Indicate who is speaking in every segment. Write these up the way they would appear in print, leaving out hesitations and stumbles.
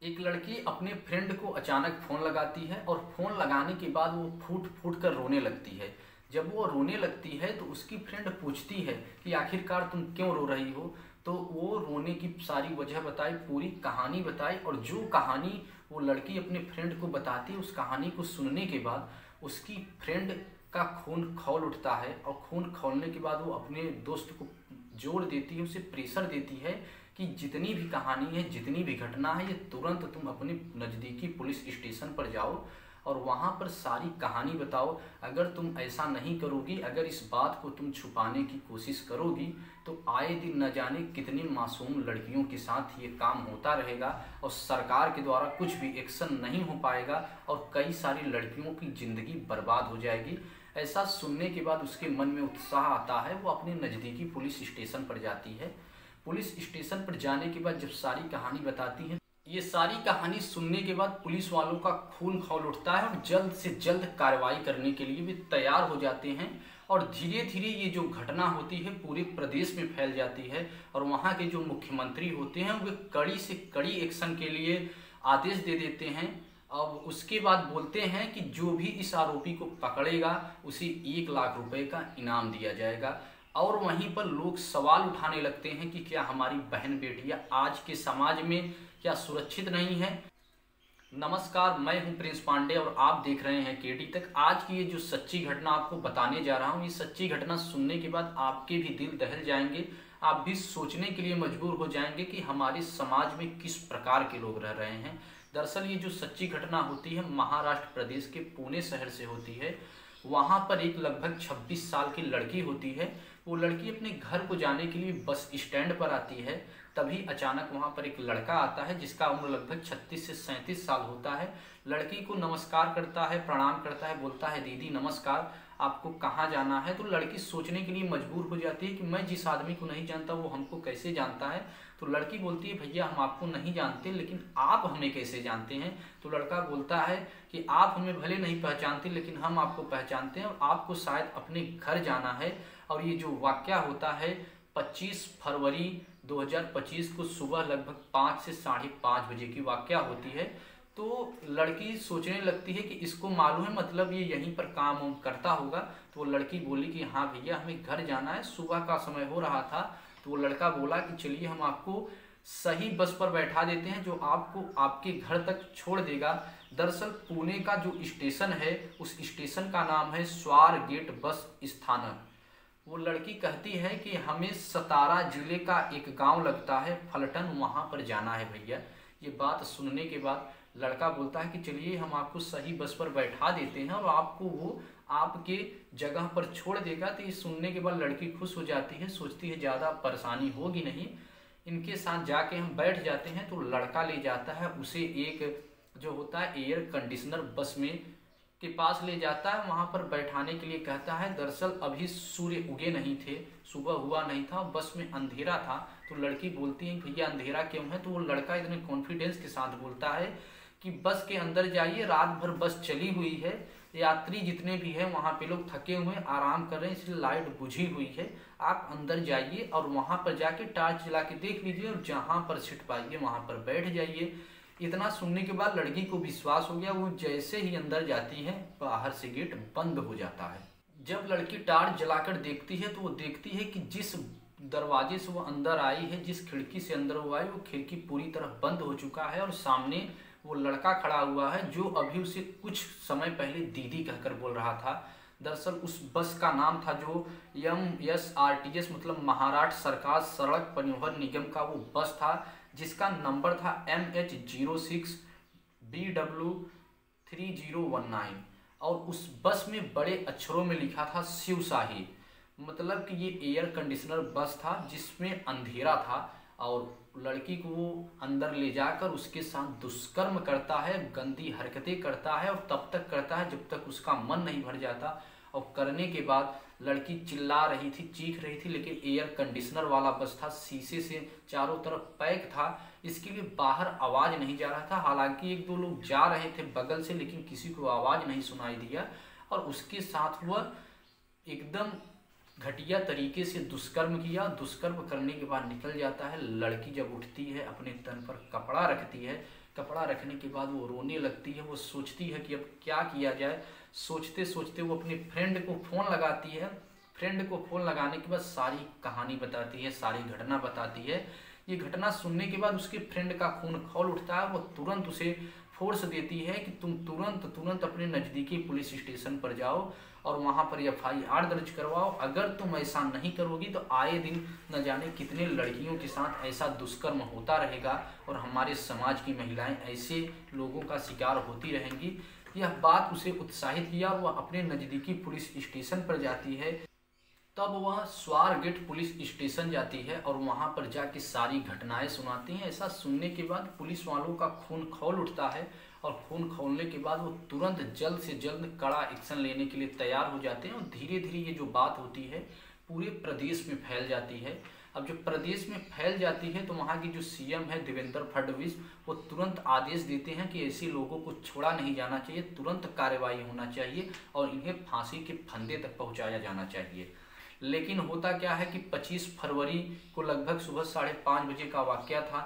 Speaker 1: एक लड़की अपने फ्रेंड को अचानक फ़ोन लगाती है और फ़ोन लगाने के बाद वो फूट फूट कर रोने लगती है। जब वो रोने लगती है तो उसकी फ्रेंड पूछती है कि आखिरकार तुम क्यों रो रही हो। तो वो रोने की सारी वजह बताई, पूरी कहानी बताई, और जो कहानी वो लड़की अपने फ्रेंड को बताती है, उस कहानी को सुनने के बाद उसकी फ्रेंड का खून खौल उठता है। और खून खौलने के बाद वो अपने दोस्त को जोर देती है, उसे प्रेशर देती है कि जितनी भी कहानी है, जितनी भी घटना है, ये तुरंत तुम अपने नज़दीकी पुलिस स्टेशन पर जाओ और वहाँ पर सारी कहानी बताओ। अगर तुम ऐसा नहीं करोगी, अगर इस बात को तुम छुपाने की कोशिश करोगी, तो आए दिन न जाने कितनी मासूम लड़कियों के साथ ये काम होता रहेगा और सरकार के द्वारा कुछ भी एक्शन नहीं हो पाएगा और कई सारी लड़कियों की ज़िंदगी बर्बाद हो जाएगी। ऐसा सुनने के बाद उसके मन में उत्साह आता है, वो अपने नज़दीकी पुलिस स्टेशन पर जाती है। पुलिस स्टेशन पर जाने के बाद जब सारी कहानी बताती है, ये सारी कहानी सुनने के बाद पुलिस वालों का खून खौल उठता है और जल्द से जल्द कार्रवाई करने के लिए भी तैयार हो जाते हैं। और धीरे धीरे ये जो घटना होती है पूरे प्रदेश में फैल जाती है और वहाँ के जो मुख्यमंत्री होते हैं वे कड़ी से कड़ी एक्शन के लिए आदेश दे देते हैं। अब उसके बाद बोलते हैं कि जो भी इस आरोपी को पकड़ेगा उसे 1 लाख रुपए का इनाम दिया जाएगा। और वहीं पर लोग सवाल उठाने लगते हैं कि क्या हमारी बहन बेटियां आज के समाज में क्या सुरक्षित नहीं है। नमस्कार, मैं हूं प्रिंस पांडे और आप देख रहे हैं केटी तक। आज की ये जो सच्ची घटना आपको बताने जा रहा हूं, ये सच्ची घटना सुनने के बाद आपके भी दिल दहल जाएंगे। आप भी सोचने के लिए मजबूर हो जाएंगे कि हमारे समाज में किस प्रकार के लोग रह रहे हैं। दरअसल ये जो सच्ची घटना होती है महाराष्ट्र प्रदेश के पुणे शहर से होती है। वहाँ पर एक लगभग 26 साल की लड़की होती है। वो लड़की अपने घर को जाने के लिए बस स्टैंड पर आती है। तभी अचानक वहाँ पर एक लड़का आता है जिसका उम्र लगभग 36 से 37 साल होता है। लड़की को नमस्कार करता है, प्रणाम करता है, बोलता है दीदी नमस्कार, आपको कहाँ जाना है। तो लड़की सोचने के लिए मजबूर हो जाती है कि मैं जिस आदमी को नहीं जानता वो हमको कैसे जानता है। तो लड़की बोलती है भैया हम आपको नहीं जानते, लेकिन आप हमें कैसे जानते हैं। तो लड़का बोलता है कि आप हमें भले नहीं पहचानते लेकिन हम आपको पहचानते हैं और आपको शायद अपने घर जाना है। और ये जो वाकया होता है 25 फरवरी 2025 को सुबह लगभग 5 से 5:30 बजे की वाकया होती है। तो लड़की सोचने लगती है कि इसको मालूम है, मतलब ये यहीं पर काम वाम करता होगा। तो वो लड़की बोली कि हाँ भैया हमें घर जाना है, सुबह का समय हो रहा था। तो वो लड़का बोला कि चलिए हम आपको सही बस पर बैठा देते हैं जो आपको आपके घर तक छोड़ देगा। दरअसल पुणे का जो स्टेशन है उस स्टेशन का नाम है स्वारगेट बस स्थानक। वो लड़की कहती है कि हमें सतारा जिले का एक गांव लगता है फलटन, वहां पर जाना है भैया। ये बात सुनने के बाद लड़का बोलता है कि चलिए हम आपको सही बस पर बैठा देते हैं और आपको वो आपके जगह पर छोड़ देगा। तो ये सुनने के बाद लड़की खुश हो जाती है, सोचती है ज़्यादा परेशानी होगी नहीं, इनके साथ जाके हम बैठ जाते हैं। तो लड़का ले जाता है उसे एक जो होता है एयर कंडीशनर बस में के पास ले जाता है, वहाँ पर बैठाने के लिए कहता है। दरअसल अभी सूर्य उगे नहीं थे, सुबह हुआ नहीं था, बस में अंधेरा था। तो लड़की बोलती है भैया अंधेरा क्यों है। तो वो लड़का इतने कॉन्फिडेंस के साथ बोलता है कि बस के अंदर जाइए, रात भर बस चली हुई है, यात्री जितने भी हैं वहाँ पे लोग थके हुए हैं, आराम कर रहे हैं, इसलिए लाइट बुझी हुई है। आप अंदर जाइए और वहाँ पर जाके टॉर्च जला के देख लीजिए और जहाँ पर सीट पाइए वहाँ पर बैठ जाइए। इतना सुनने के बाद लड़की को विश्वास हो गया। वो जैसे ही अंदर जाती है बाहर से गेट बंद हो जाता है। जब लड़की टॉर्च जलाकर देखती है तो वो देखती है कि जिस दरवाजे से वो अंदर आई है, जिस खिड़की से अंदर वो आई, वो खिड़की पूरी तरह बंद हो चुका है और सामने वो लड़का खड़ा हुआ है जो अभी उसे कुछ समय पहले दीदी कहकर बोल रहा था। दरअसल उस बस का नाम था जो MSRTS मतलब महाराष्ट्र सरकार सड़क परिवहन निगम का वो बस था, जिसका नंबर था MH06BW3019। और उस बस में बड़े अक्षरों में लिखा था शिवशाही, मतलब कि ये एयर कंडीशनर बस था जिसमें अंधेरा था। और लड़की को वो अंदर ले जाकर उसके साथ दुष्कर्म करता है, गंदी हरकतें करता है और तब तक करता है जब तक उसका मन नहीं भर जाता। और करने के बाद लड़की चिल्ला रही थी, चीख रही थी, लेकिन एयर कंडीशनर वाला बस था, शीशे से चारों तरफ पैक था, इसके लिए बाहर आवाज़ नहीं जा रहा था। हालांकि 1-2 लोग जा रहे थे बगल से, लेकिन किसी को आवाज़ नहीं सुनाई दिया। और उसके साथ वह एकदम घटिया तरीके से दुष्कर्म किया। दुष्कर्म करने के बाद निकल जाता है। लड़की जब उठती है अपने तन पर कपड़ा रखती है, कपड़ा रखने के बाद वो रोने लगती है। वो सोचती है कि अब क्या किया जाए। सोचते सोचते वो अपने फ्रेंड को फ़ोन लगाती है। फ्रेंड को फ़ोन लगाने के बाद सारी कहानी बताती है, सारी घटना बताती है। ये घटना सुनने के बाद उसके फ्रेंड का खून खौल उठता है। वो तुरंत उसे फोर्स देती है कि तुम तुरंत अपने नज़दीकी पुलिस स्टेशन पर जाओ और वहाँ पर FIR दर्ज करवाओ। अगर तुम ऐसा नहीं करोगी तो आए दिन न जाने कितने लड़कियों के साथ ऐसा दुष्कर्म होता रहेगा और हमारे समाज की महिलाएं ऐसे लोगों का शिकार होती रहेंगी। यह बात उसे उत्साहित किया और वह अपने नज़दीकी पुलिस स्टेशन पर जाती है। तब वह स्वारगेट पुलिस स्टेशन जाती है और वहां पर जाके सारी घटनाएं सुनाती हैं। ऐसा सुनने के बाद पुलिस वालों का खून खौल उठता है और खून खौलने के बाद वो तुरंत जल्द से जल्द कड़ा एक्शन लेने के लिए तैयार हो जाते हैं और धीरे धीरे ये जो बात होती है पूरे प्रदेश में फैल जाती है। अब जब प्रदेश में फैल जाती है तो वहाँ की जो CM है देवेंद्र फडणवीस, वो तुरंत आदेश देते हैं कि ऐसे लोगों को छोड़ा नहीं जाना चाहिए, तुरंत कार्रवाई होना चाहिए और इन्हें फांसी के फंदे तक पहुँचाया जाना चाहिए। लेकिन होता क्या है कि 25 फरवरी को लगभग सुबह 5:30 बजे का वाकया था।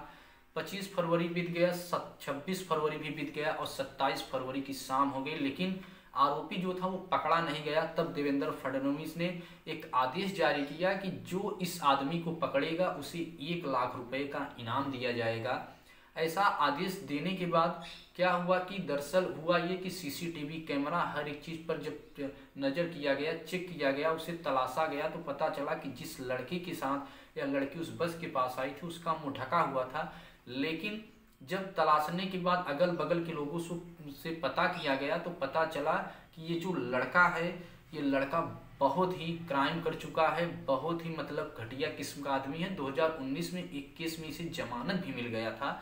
Speaker 1: 25 फरवरी बीत गया, 26 फरवरी भी बीत गया और 27 फरवरी की शाम हो गई, लेकिन आरोपी जो था वो पकड़ा नहीं गया। तब देवेंद्र फडणवीस ने एक आदेश जारी किया कि जो इस आदमी को पकड़ेगा उसे 1 लाख रुपए का इनाम दिया जाएगा। ऐसा आदेश देने के बाद क्या हुआ कि दरअसल हुआ ये कि CCTV कैमरा हर एक चीज़ पर जब नज़र किया गया, चेक किया गया, उसे तलाशा गया तो पता चला कि जिस लड़की के साथ या लड़की उस बस के पास आई थी उसका मुंह ढका हुआ था। लेकिन जब तलाशने के बाद अगल बगल के लोगों से पता किया गया तो पता चला कि ये जो लड़का है, ये लड़का बहुत ही क्राइम कर चुका है, बहुत ही मतलब घटिया किस्म का आदमी है। 2019 में एक केस में इसे जमानत भी मिल गया था।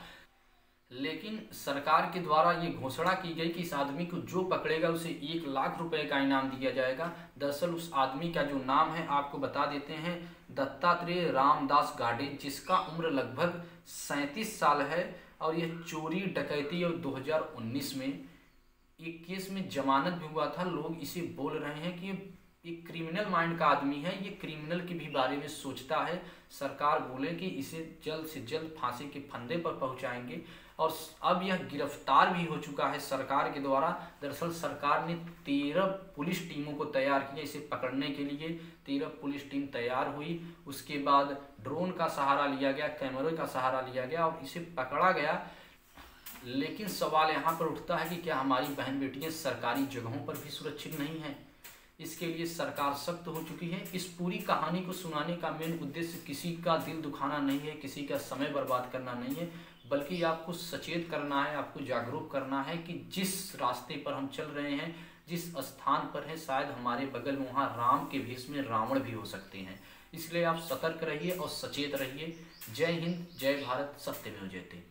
Speaker 1: लेकिन सरकार के द्वारा ये घोषणा की गई कि इस आदमी को जो पकड़ेगा उसे 1 लाख रुपए का इनाम दिया जाएगा। दरअसल उस आदमी का जो नाम है आपको बता देते हैं, दत्तात्रेय रामदास गाडे, जिसका उम्र लगभग 37 साल है और यह चोरी डकैती और 2019 में एक केस में जमानत भी हुआ था। लोग इसे बोल रहे हैं कि एक क्रिमिनल माइंड का आदमी है, ये क्रिमिनल के भी बारे में सोचता है। सरकार बोले कि इसे जल्द से जल्द फांसी के फंदे पर पहुंचाएंगे और अब यह गिरफ्तार भी हो चुका है सरकार के द्वारा। दरअसल सरकार ने 13 पुलिस टीमों को तैयार किया इसे पकड़ने के लिए। 13 पुलिस टीम तैयार हुई, उसके बाद ड्रोन का सहारा लिया गया, कैमरे का सहारा लिया गया और इसे पकड़ा गया। लेकिन सवाल यहाँ पर उठता है कि क्या हमारी बहन बेटियाँ सरकारी जगहों पर भी सुरक्षित नहीं हैं? इसके लिए सरकार सख्त हो चुकी है। इस पूरी कहानी को सुनाने का मेन उद्देश्य किसी का दिल दुखाना नहीं है, किसी का समय बर्बाद करना नहीं है, बल्कि आपको सचेत करना है, आपको जागरूक करना है कि जिस रास्ते पर हम चल रहे हैं, जिस स्थान पर है, शायद हमारे बगल में वहाँ राम के भेष में रावण भी हो सकते हैं। इसलिए आप सतर्क रहिए और सचेत रहिए। जय हिंद, जय भारत, सत्यमेव जयते।